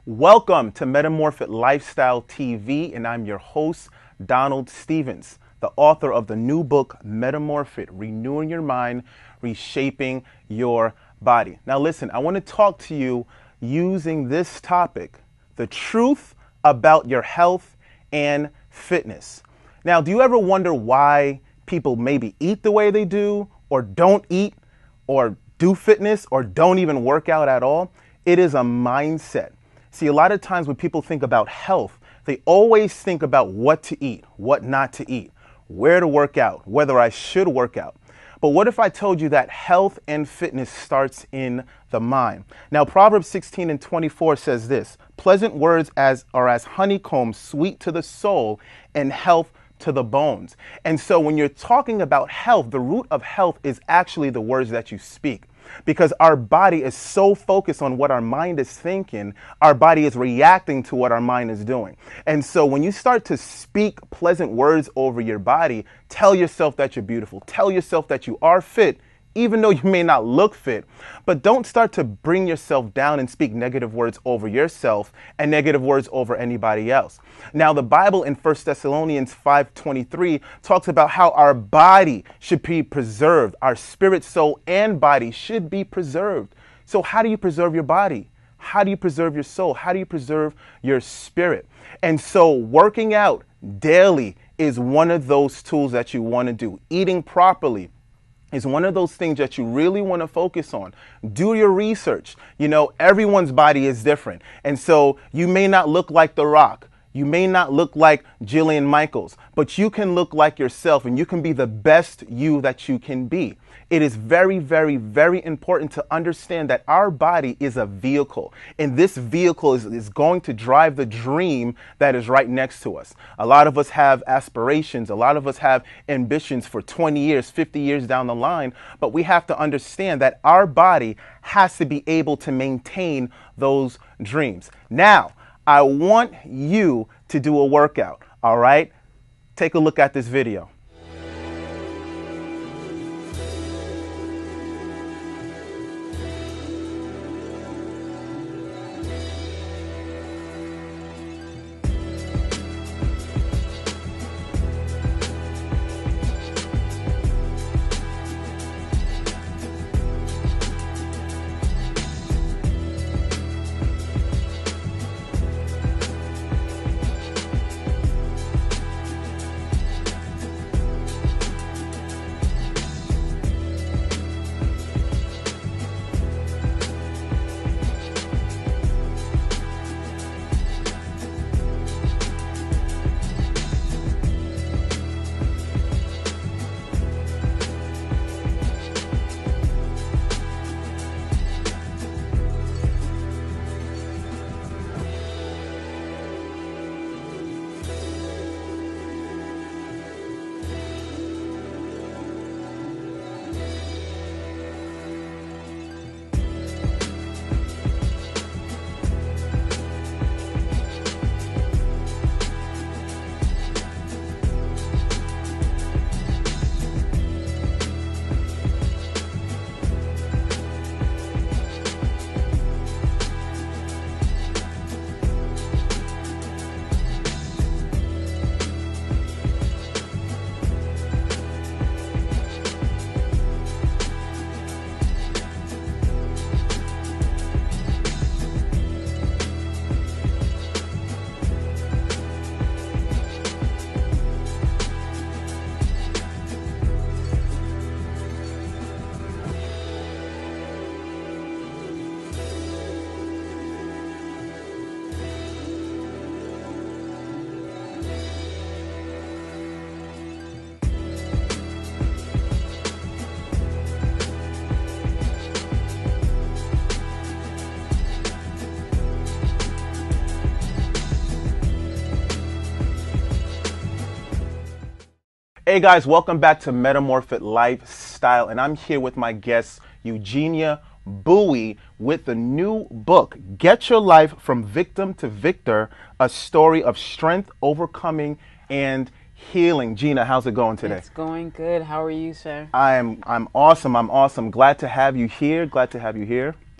Welcome to Metamorfit Lifestyle TV, and I'm your host, Donald Stevens, the author of the new book, Metamorfit, Renewing Your Mind, Reshaping Your Body. Now listen, I want to talk to you using this topic, the truth about your health and fitness. Now, do you ever wonder why people maybe eat the way they do, or don't eat, or do fitness, or don't even work out at all? It is a mindset. See, a lot of times when people think about health, they always think about what to eat, what not to eat, where to work out, whether I should work out. But what if I told you that health and fitness starts in the mind? Now, Proverbs 16:24 says this: pleasant words are as honeycomb, sweet to the soul, and health to the bones. And so when you're talking about health, the root of health is actually the words that you speak. Because our body is so focused on what our mind is thinking, our body is reacting to what our mind is doing. And so when you start to speak pleasant words over your body, tell yourself that you're beautiful, tell yourself that you are fit, even though you may not look fit. But don't start to bring yourself down and speak negative words over yourself and negative words over anybody else. Now, the Bible in 1 Thessalonians 5:23 talks about how our body should be preserved. Our spirit, soul, and body should be preserved. So how do you preserve your body? How do you preserve your soul? How do you preserve your spirit? And so working out daily is one of those tools that you want to do. Eating properly is one of those things that you really want to focus on. Do your research. You know, everyone's body is different. And so you may not look like The Rock. You may not look like Jillian Michaels, but you can look like yourself and you can be the best you that you can be. It is very, very, very important to understand that our body is a vehicle, and this vehicle is going to drive the dream that is right next to us. A lot of us have aspirations. A lot of us have ambitions for 20 years, 50 years down the line, but we have to understand that our body has to be able to maintain those dreams. Now, I want you to do a workout, all right? Take a look at this video. Hey guys, welcome back to Metamorfit Lifestyle, and I'm here with my guest, Eugenia Buie, with the new book, Get Your Life from Victim to Victor, a story of strength, overcoming, and healing. Gina, how's it going today? It's going good. How are you, sir? I'm awesome. I'm awesome. Glad to have you here.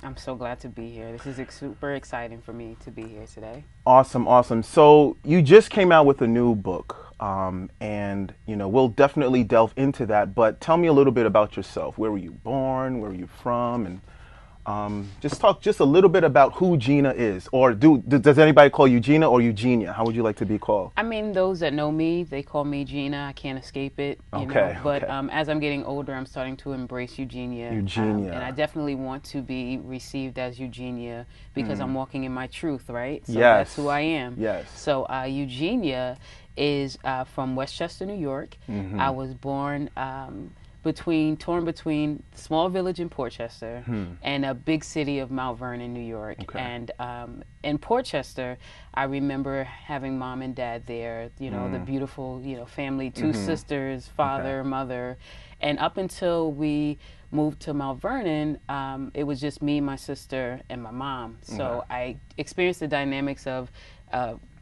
I'm so glad to be here. This is super exciting for me to be here today. Awesome, awesome. So you just came out with a new book, and we'll definitely delve into that. But tell me a little bit about yourself. Where were you born? Where are you from? And just talk just a little bit about who Gina is, or does anybody call you Gina or Eugenia? How would you like to be called? I mean, those that know me, they call me Gina. I can't escape it, you know. But as I'm getting older, I'm starting to embrace Eugenia. Eugenia. And I definitely want to be received as Eugenia because I'm walking in my truth, right? So Yes. that's who I am. Yes. So Eugenia is from Westchester, New York. I was born torn between small village in Portchester and a big city of Mount Vernon, New York. Okay. And in Portchester, I remember having mom and dad there, the beautiful, family, two sisters, father, mother. And up until we moved to Mount Vernon, it was just me, my sister, and my mom. So I experienced the dynamics of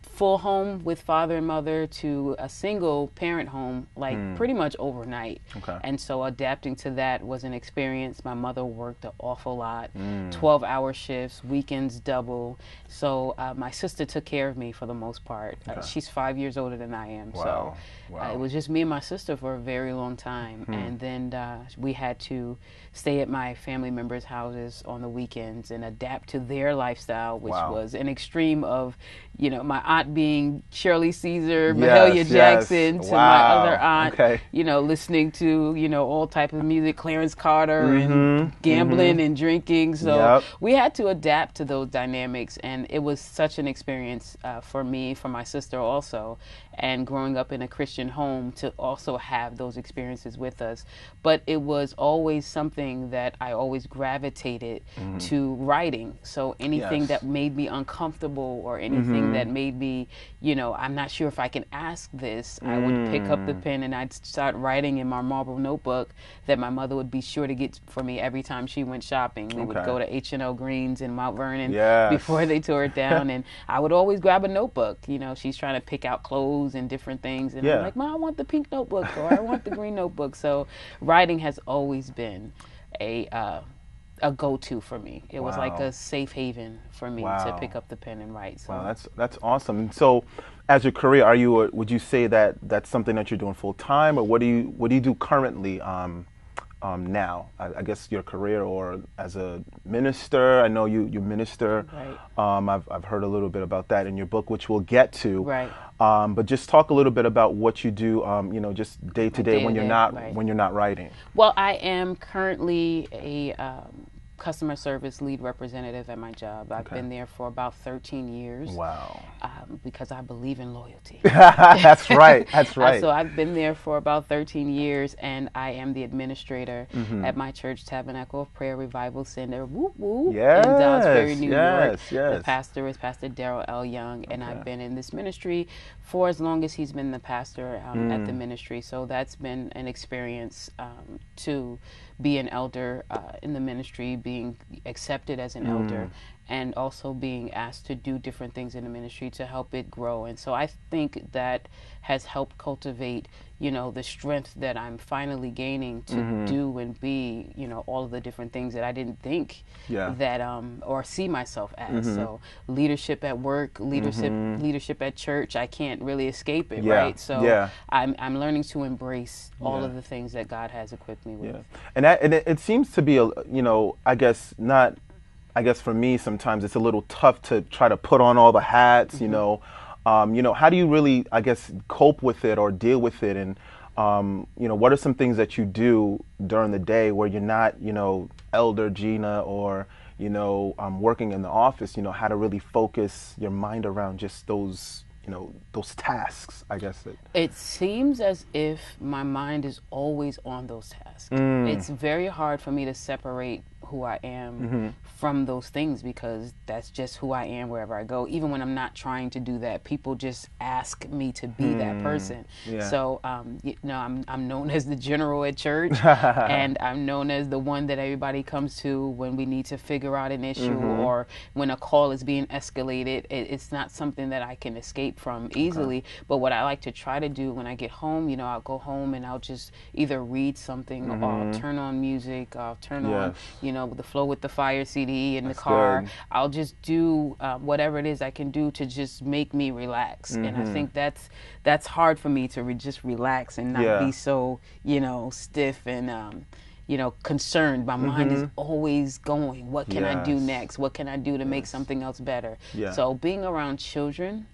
full home with father and mother to a single parent home, like pretty much overnight. Okay. And so adapting to that was an experience. My mother worked an awful lot, 12-hour shifts, weekends double. So my sister took care of me for the most part. She's 5 years older than I am. Wow. So it was just me and my sister for a very long time. And then we had to stay at my family members' houses on the weekends and adapt to their lifestyle, which was an extreme of, my aunt being Shirley Caesar, Mahalia Jackson, to my other aunt, listening to, all types of music, Clarence Carter, and gambling and drinking. So we had to adapt to those dynamics, and it was such an experience for me, for my sister also, and growing up in a Christian home to also have those experiences with us. But it was always something that I always gravitated to writing. So anything that made me uncomfortable or anything that made me, I'm not sure if I can ask this, I would pick up the pen and I'd start writing in my marble notebook that my mother would be sure to get for me every time she went shopping. We would go to H&O Greens in Mount Vernon before they tore it down, and I would always grab a notebook. She's trying to pick out clothes and different things, and I'm like, Mom, I want the pink notebook, or I want the green notebook. So writing has always been a go-to for me. It was like a safe haven for me to pick up the pen and write. So. Wow, that's awesome. So, as your career, would you say that that's something that you're doing full time, or what do you do currently now? I guess your career, or as a minister. I know you minister. Right. I've heard a little bit about that in your book, which we'll get to. Right. But just talk a little bit about what you do, just day to day when you're not writing. Well, I am currently a customer service lead representative at my job. I've been there for about 13 years. Wow. Because I believe in loyalty. That's right. That's right. So I've been there for about 13 years, and I am the administrator at my church, Tabernacle of Prayer Revival Center, whoop whoop, in Downsbury, New York. The pastor is Pastor Darrell L. Young, and I've been in this ministry for as long as he's been the pastor at the ministry. So that's been an experience to be an elder in the ministry, being accepted as an elder, and also being asked to do different things in the ministry to help it grow. And so I think that has helped cultivate, the strength that I'm finally gaining to do and be, all of the different things that I didn't think that or see myself as. So leadership at work, leadership at church, I can't really escape it, right? So I'm learning to embrace all of the things that God has equipped me with. And it seems to be I guess for me sometimes it's a little tough to try to put on all the hats, how do you really, I guess, cope with it or deal with it? And, what are some things that you do during the day where you're not, Elder Gina or, working in the office, how to really focus your mind around just those, those tasks, I guess. It seems as if my mind is always on those tasks. It's very hard for me to separate who I am from those things, because that's just who I am wherever I go. Even when I'm not trying to do that, people just ask me to be that person. So, I'm known as the general at church, and I'm known as the one that everybody comes to when we need to figure out an issue or when a call is being escalated. It's not something that I can escape from easily. But what I like to try to do when I get home, I'll go home and I'll just either read something or I'll turn on music, I'll turn on, the Flow with the Fire CD in the That's car. good. I'll just do whatever it is I can do to just make me relax. And I think that's hard for me to just relax and not be so, stiff and concerned. My mind is always going, what can I do next? What can I do to make something else better? So being around children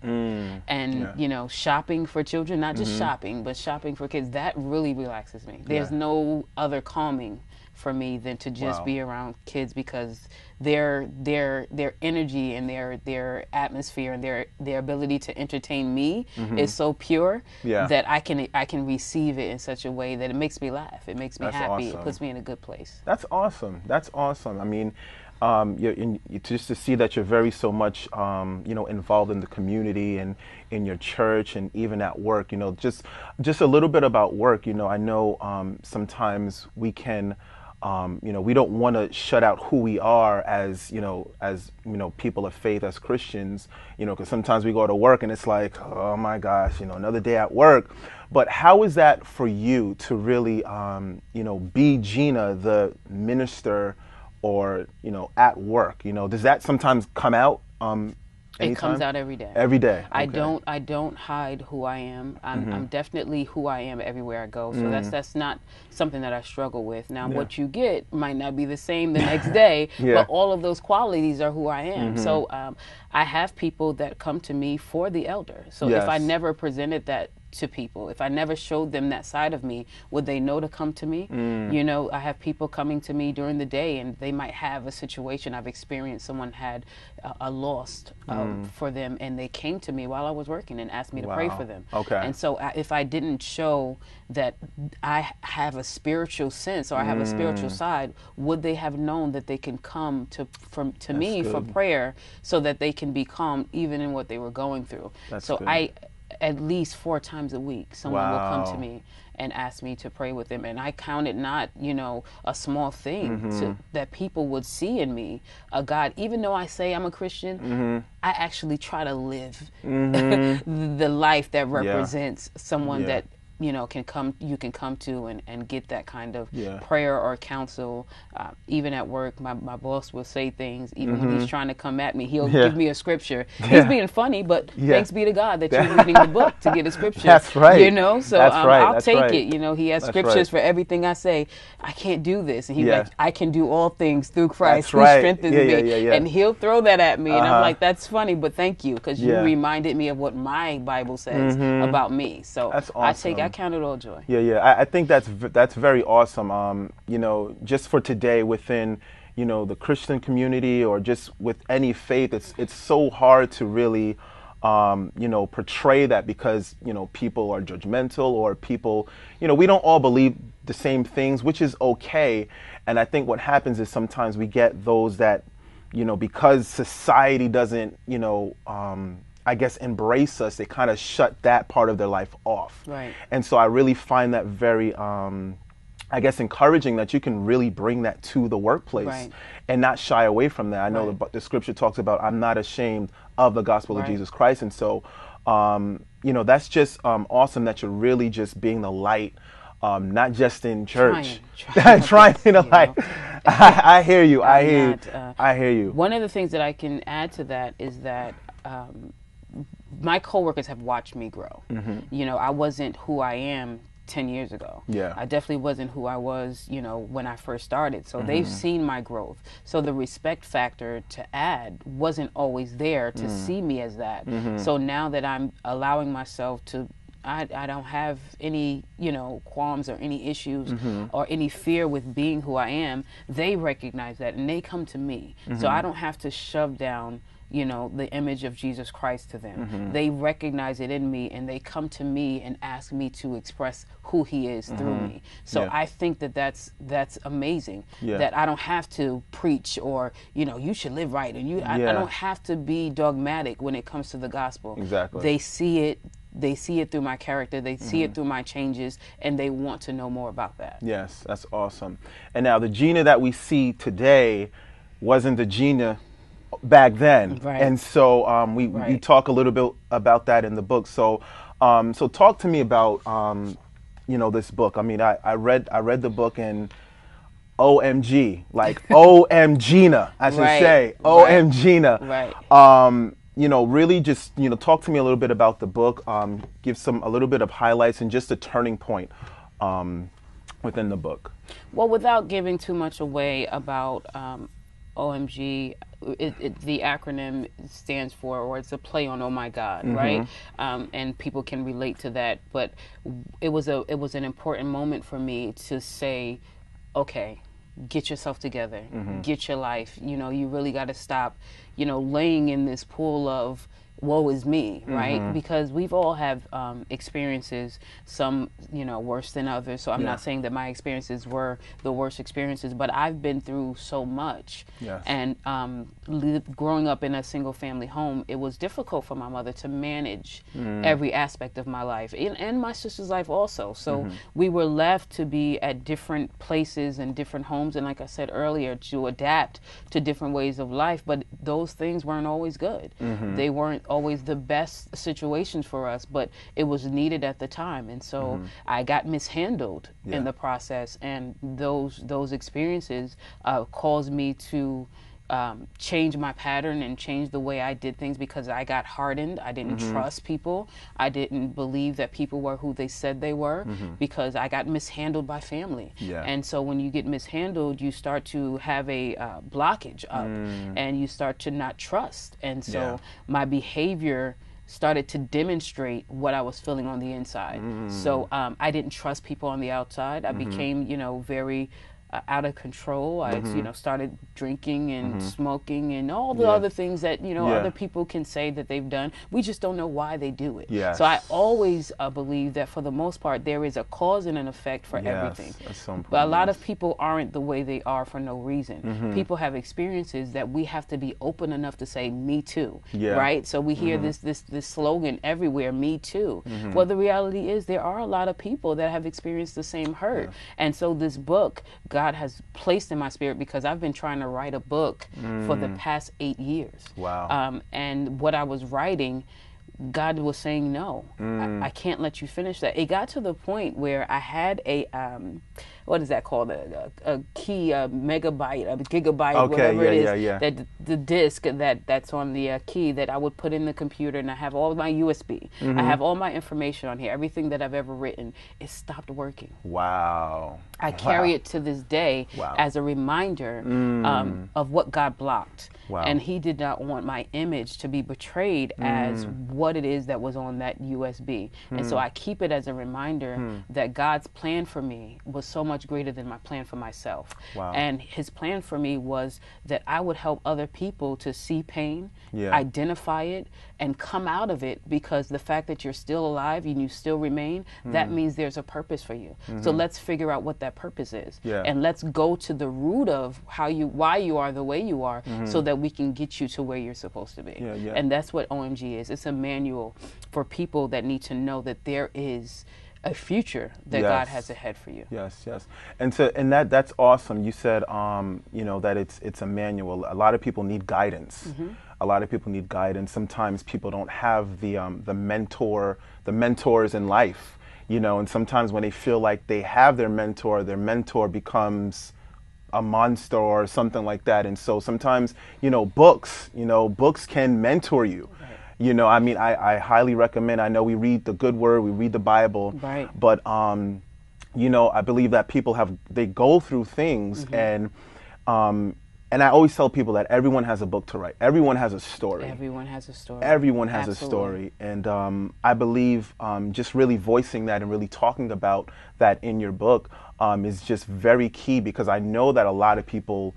and, shopping for children, not just shopping, but shopping for kids, that really relaxes me. There's no other calming for me than to just be around kids, because their energy and their atmosphere and their ability to entertain me is so pure that I can receive it in such a way that it makes me laugh. It makes me happy. Awesome. It puts me in a good place. That's awesome. That's awesome. I mean, just to see that you're very so much involved in the community and in your church and even at work. Just a little bit about work. I know sometimes we can. We don't want to shut out who we are as people of faith, as Christians, because sometimes we go to work and it's like, oh my gosh, another day at work. But how is that for you to really, be Gina, the minister, or, at work? Does that sometimes come out? Anytime? It comes out every day. Every day. Okay. I don't hide who I am. I'm definitely who I am everywhere I go. So that's not something that I struggle with. Now, what you get might not be the same the next day, but all of those qualities are who I am. So I have people that come to me for the elder. So if I never presented that to people, if I never showed them that side of me, would they know to come to me? I have people coming to me during the day, and they might have a situation I've experienced. Someone had a loss for them, and they came to me while I was working and asked me to pray for them. And so if I didn't show that I have a spiritual sense, or I have a spiritual side, would they have known that they can come to me for prayer, so that they can be calm even in what they were going through? At least 4 times a week, someone will come to me and ask me to pray with them. And I count it not, a small thing that people would see in me a God. Even though I say I'm a Christian, I actually try to live the life that represents someone that you can come to and get that kind of prayer or counsel. Even at work, my boss will say things, even when he's trying to come at me, he'll give me a scripture. He's being funny, but thanks be to God that you're reading the book to get a scripture. That's right. So I'll take it. He has scriptures for everything I say. I can't do this, and he's like, I can do all things through Christ who strengthens me. And he'll throw that at me, and I'm like, that's funny, but thank you, because you reminded me of what my Bible says about me. So that's awesome. I count it all joy. I think that's very awesome. Just for today within, the Christian community, or just with any faith, it's so hard to really, portray that, because, people are judgmental, or people, we don't all believe the same things, which is okay. And I think what happens is sometimes we get those that, because society doesn't, I guess, embrace us, they kind of shut that part of their life off. Right. And so I really find that very, I guess, encouraging, that you can really bring that to the workplace and not shy away from that. I know the scripture talks about, I'm not ashamed of the gospel of Jesus Christ. And so, that's just awesome that you're really just being the light, not just in church. Trying to light. I hear you. I hear you. One of the things that I can add to that is that my coworkers have watched me grow. I wasn't who I am 10 years ago. I definitely wasn't who I was, when I first started. So they've seen my growth. So the respect factor to add wasn't always there to see me as that. So now that I'm allowing myself to, I don't have any, qualms or any issues or any fear with being who I am, they recognize that and they come to me. So I don't have to shove down the image of Jesus Christ to them. They recognize it in me, and they come to me and ask me to express who he is through me. So I think that's amazing, that I don't have to preach or, you should live right. And I don't have to be dogmatic when it comes to the gospel. Exactly. They see it through my character. They see it through my changes, and they want to know more about that. Yes, that's awesome. And now the Gina that we see today wasn't the Gina back then. And so you talk a little bit about that in the book. So talk to me about this book. I mean, I read the book, and OMG, like OMGina, I should say, OMGina. Right. Really just, talk to me a little bit about the book, give a little bit of highlights and just a turning point within the book. Well, without giving too much away about OMG, the acronym stands for, or it's a play on "Oh my God," right? And people can relate to that. But it was an important moment for me to say, okay, get yourself together, get your life. You really got to stop, laying in this pool of woe is me, right? Because we've all have experiences, some, worse than others. So I'm not saying that my experiences were the worst experiences, but I've been through so much. Yes. And growing up in a single family home, it was difficult for my mother to manage every aspect of my life and my sister's life also. So we were left to be at different places and different homes. And like I said earlier, to adapt to different ways of life. But those things weren't always good. They weren't always the best situations for us, but it was needed at the time. And so I got mishandled in the process, and those experiences caused me to change my pattern and change the way I did things, because I got hardened. I didn't trust people. I didn't believe that people were who they said they were, because I got mishandled by family. And so when you get mishandled, you start to have a blockage up, and you start to not trust. And so my behavior started to demonstrate what I was feeling on the inside. So I didn't trust people on the outside. I became, very out of control. I, started drinking and smoking and all the other things that, other people can say that they've done. We just don't know why they do it. So I always believe that for the most part, there is a cause and an effect for everything. That's so important. But a lot of people aren't the way they are for no reason. People have experiences that we have to be open enough to say, me too, right? So we hear this slogan everywhere, me too. Well, the reality is there are a lot of people that have experienced the same hurt. And so this book, God has placed in my spirit, because I've been trying to write a book for the past 8 years. Wow. And what I was writing, God was saying, no, I can't let you finish that. It got to the point where I had a, what is that called? A key, a megabyte, a gigabyte, whatever it is, that the disk that's on the key that I would put in the computer, and I have all my USB. I have all my information on here, everything that I've ever written. It stopped working. Wow. I carry it to this day as a reminder of what God blocked. And he did not want my image to be betrayed as what it is that was on that USB. And so I keep it as a reminder that God's plan for me was so much greater than my plan for myself. And his plan for me was that I would help other people to see pain, identify it, and come out of it, because the fact that you're still alive and you still remain, that means there's a purpose for you. So let's figure out what that purpose is. And let's go to the root of why you are the way you are, so that we can get you to where you're supposed to be. And that's what OMG is. It's a manual for people that need to know that there is a future that God has ahead for you. Yes. And that's awesome. You said that it's a manual. A lot of people need guidance. A lot of people need guidance. Sometimes people don't have the mentors in life, and sometimes when they feel like they have their mentor becomes a monster or something like that. And so sometimes, books can mentor you. I highly recommend. I know we read the good word, we read the Bible, but I believe that people they go through things, and I always tell people that everyone has a book to write. Everyone has a story. Everyone has a story. Everyone has a story. And I believe just really voicing that and really talking about that in your book is just very key, because I know that a lot of people,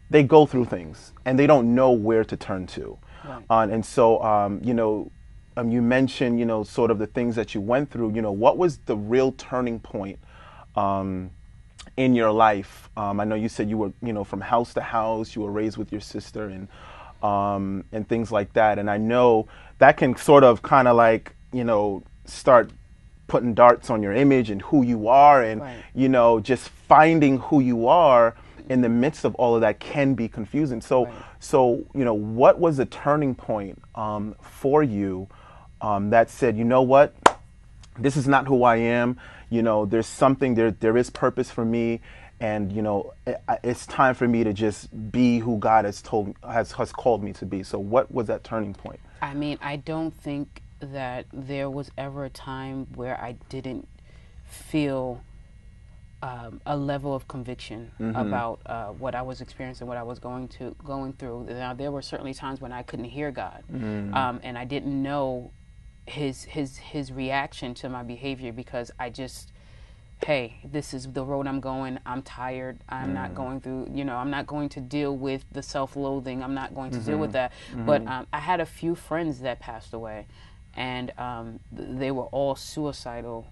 they go through things and they don't know where to turn to. And so, you mentioned, sort of the things that you went through. What was the real turning point in your life? I know you said you were, from house to house, you were raised with your sister and things like that. And I know that can sort of kind of like, start putting darts on your image and who you are, and, just finding who you are in the midst of all of that can be confusing. So, what was the turning point for you that said, you know what, this is not who I am, there's something, there is purpose for me, and it's time for me to just be who God has called me to be. So what was that turning point? I mean, I don't think that there was ever a time where I didn't feel a level of conviction about what I was experiencing, what I was going through. Now, there were certainly times when I couldn't hear God, and I didn't know his reaction to my behavior, because I just, hey, this is the road I'm going. I'm tired. I'm not going through, I'm not going to deal with the self-loathing. I'm not going to deal with that. But I had a few friends that passed away, and they were all suicidal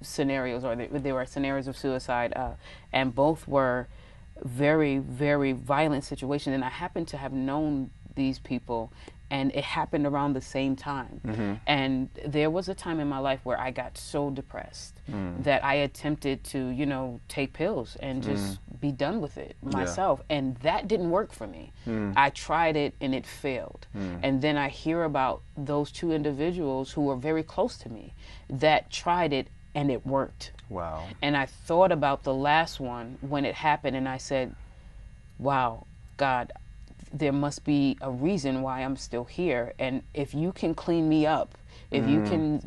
scenarios, or they were scenarios of suicide, and both were very, very violent situations. And I happened to have known these people, and it happened around the same time. And there was a time in my life where I got so depressed that I attempted to, take pills and just be done with it myself. And that didn't work for me. I tried it and it failed. And then I hear about those two individuals who were very close to me that tried it and it worked. Wow. And I thought about the last one when it happened, and I said, wow, God, there must be a reason why I'm still here. And if you can clean me up, if you can,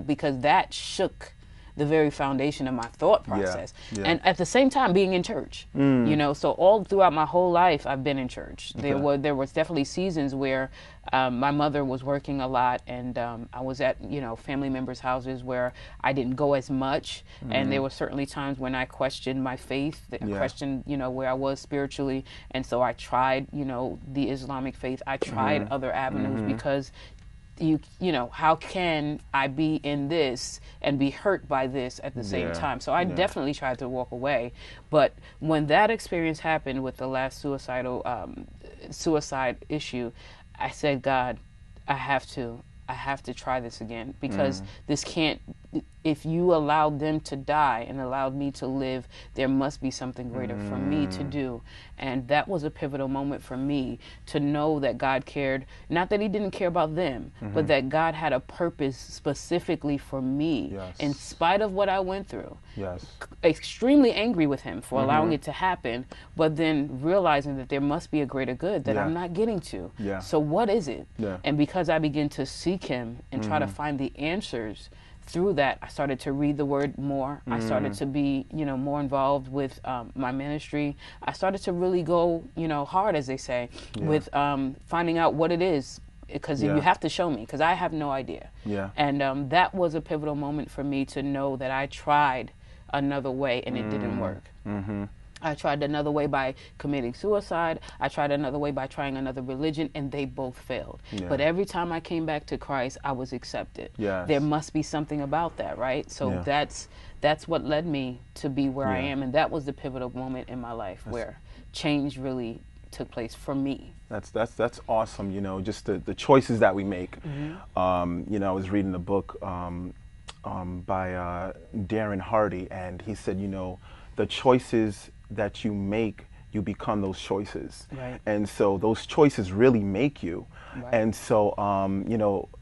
because that shook the very foundation of my thought process. Yeah. And at the same time, being in church, so all throughout my whole life, I've been in church. Okay. There was definitely seasons where my mother was working a lot, and I was at, family members' houses where I didn't go as much. And there were certainly times when I questioned my faith, questioned, where I was spiritually. And so I tried, the Islamic faith. I tried other avenues, because how can I be in this and be hurt by this at the same time? So I definitely tried to walk away. But when that experience happened with the last suicide issue, I said, God, I have to try this again, because this can't, if you allowed them to die and allowed me to live, there must be something greater for me to do. And that was a pivotal moment for me to know that God cared, not that he didn't care about them, but that God had a purpose specifically for me, in spite of what I went through. Extremely angry with him for allowing it to happen, but then realizing that there must be a greater good that I'm not getting to. So what is it? And because I began to seek him and try to find the answers through that, I started to read the word more. I started to be, more involved with my ministry. I started to really go, hard, as they say, with finding out what it is, because you have to show me, because I have no idea. And that was a pivotal moment for me to know that I tried another way and it didn't work. I tried another way by committing suicide. I tried another way by trying another religion, and they both failed. But every time I came back to Christ, I was accepted. There must be something about that, right? So that's what led me to be where I am, and that was the pivotal moment in my life where change really took place for me. That's awesome. Just the choices that we make. I was reading a book by Darren Hardy, and he said, the choices that you make, you become those choices. And so those choices really make you. And so,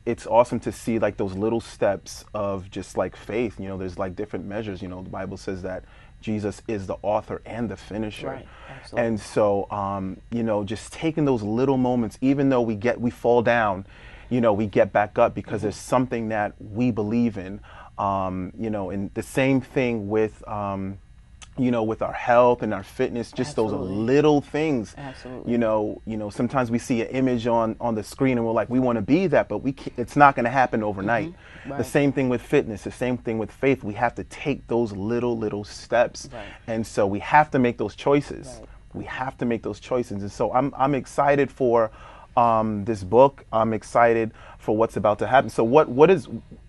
it's awesome to see like those little steps of just like faith. There's like different measures. The Bible says that Jesus is the author and the finisher. And so, just taking those little moments, even though we fall down, we get back up, because there's something that we believe in. And the same thing with, with our health and our fitness, just those little things. Sometimes we see an image on the screen and we're like, we want to be that, but it's not going to happen overnight. The same thing with fitness, the same thing with faith. We have to take those little steps. And so we have to make those choices. We have to make those choices. And so I'm excited for this book. I'm excited for what's about to happen. So what is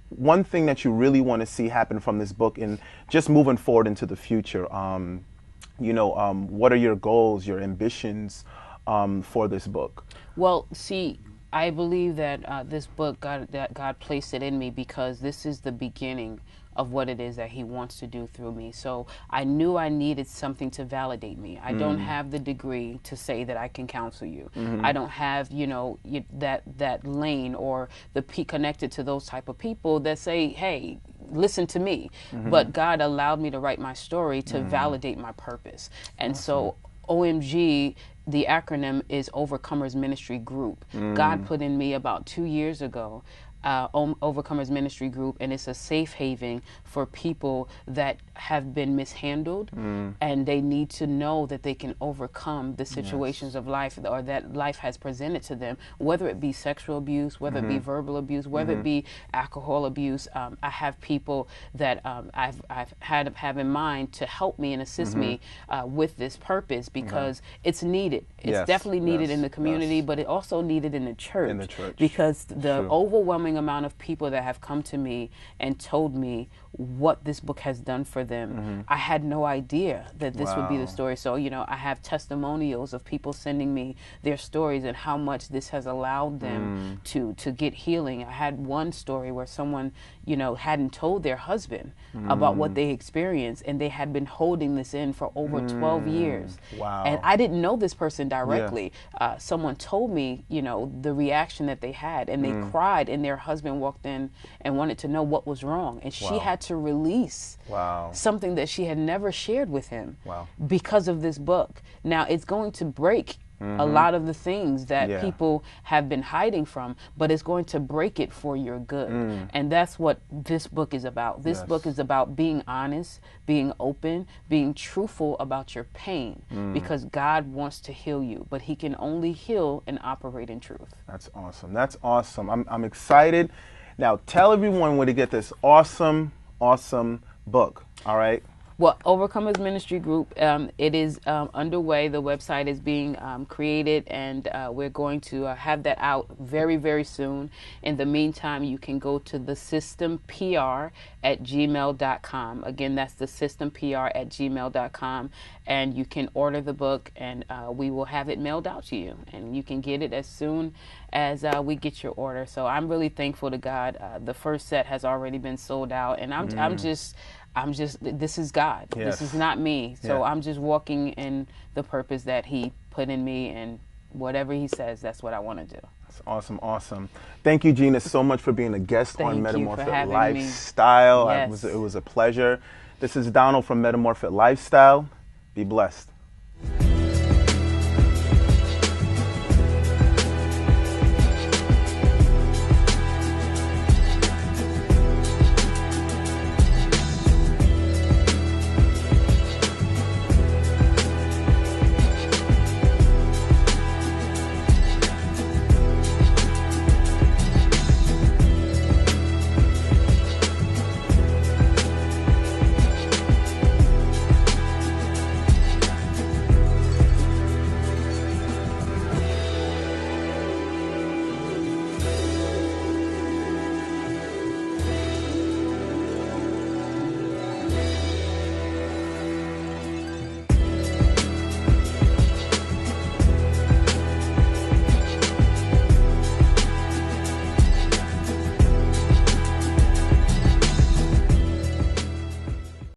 one thing that you really want to see happen from this book, and just moving forward into the future? What are your goals, your ambitions for this book? Well, see, I believe that this book, God placed it in me because this is the beginning of what it is that he wants to do through me. So I knew I needed something to validate me. I don't have the degree to say that I can counsel you. I don't have, that lane or the connected to those type of people that say, hey, listen to me. But God allowed me to write my story to validate my purpose. And so OMG, the acronym is Overcomers Ministry Group. God put in me about 2 years ago Overcomers Ministry Group, and it's a safe haven for people that have been mishandled, and they need to know that they can overcome the situations of life, or that life has presented to them, whether it be sexual abuse, whether it be verbal abuse, whether it be alcohol abuse. I have people that I've have in mind to help me and assist me with this purpose, because it's needed. It's definitely needed in the community, but it also needed in the church. Because the overwhelming amount of people that have come to me and told me what this book has done for them, I had no idea that this would be the story. So, you know, I have testimonials of people sending me their stories and how much this has allowed them to get healing. I had one story where someone, you know, hadn't told their husband about what they experienced, and they had been holding this in for over 12 years. And I didn't know this person directly. Someone told me, you know, the reaction that they had, and they cried, and their husband walked in and wanted to know what was wrong. And she had to release something that she had never shared with him because of this book. Now, it's going to break a lot of the things that people have been hiding from, but it's going to break it for your good. And that's what this book is about. This book is about being honest, being open, being truthful about your pain, because God wants to heal you, but he can only heal and operate in truth. That's awesome. That's awesome. I'm excited. Now, tell everyone where to get this awesome book. All right. Well, Overcomers Ministry Group, it is underway. The website is being created, and we're going to have that out very, very soon. In the meantime, you can go to thesystempr@gmail.com. Again, that's thesystempr@gmail.com, and you can order the book, and we will have it mailed out to you, and you can get it as soon as we get your order. So I'm really thankful to God. The first set has already been sold out, and I'm just, this is God. This is not me. So I'm just walking in the purpose that he put in me, and whatever he says, that's what I want to do. That's awesome, awesome. Thank you, Gina, so much for being a guest on Metamorfit Lifestyle. Yes. It was a pleasure. This is Donald from Metamorfit Lifestyle. Be blessed.